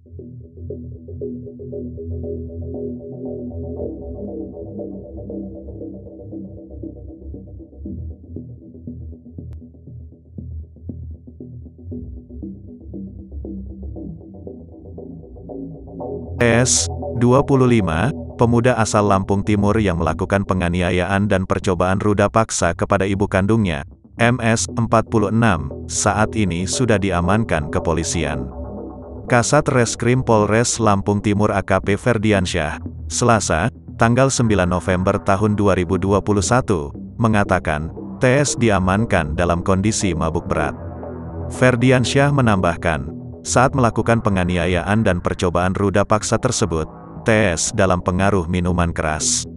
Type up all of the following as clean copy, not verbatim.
TS, 25, pemuda asal Lampung Timur yang melakukan penganiayaan dan percobaan ruda paksa kepada ibu kandungnya, MS, 46, saat ini sudah diamankan kepolisian. Kasat Reskrim Polres Lampung Timur AKP Ferdiansyah, Selasa, tanggal 9 November tahun 2021, mengatakan, TS diamankan dalam kondisi mabuk berat. Ferdiansyah menambahkan, saat melakukan penganiayaan dan percobaan ruda paksa tersebut, TS dalam pengaruh minuman keras.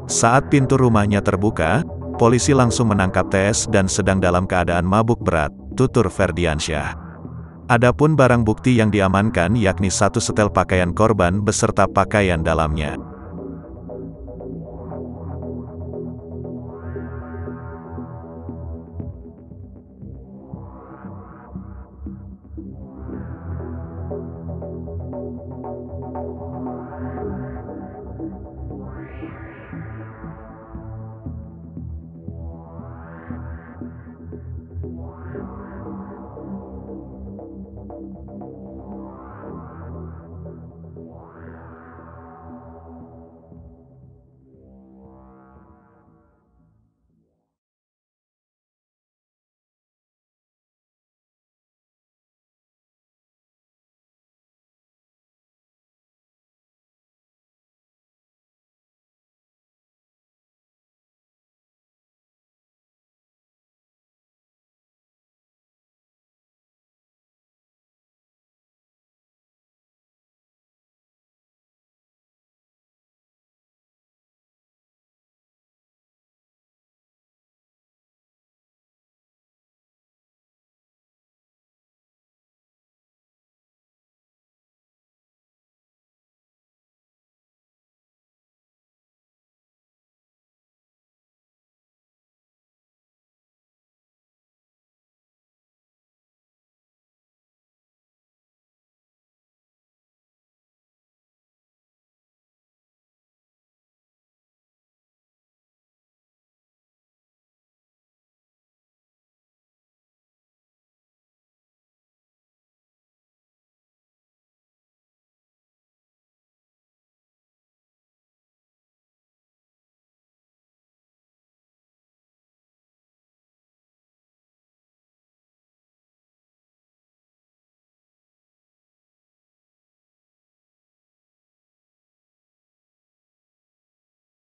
Saat pintu rumahnya terbuka, polisi langsung menangkap TS dan sedang dalam keadaan mabuk berat, tutur Ferdiansyah. Adapun barang bukti yang diamankan yakni satu setel pakaian korban beserta pakaian dalamnya.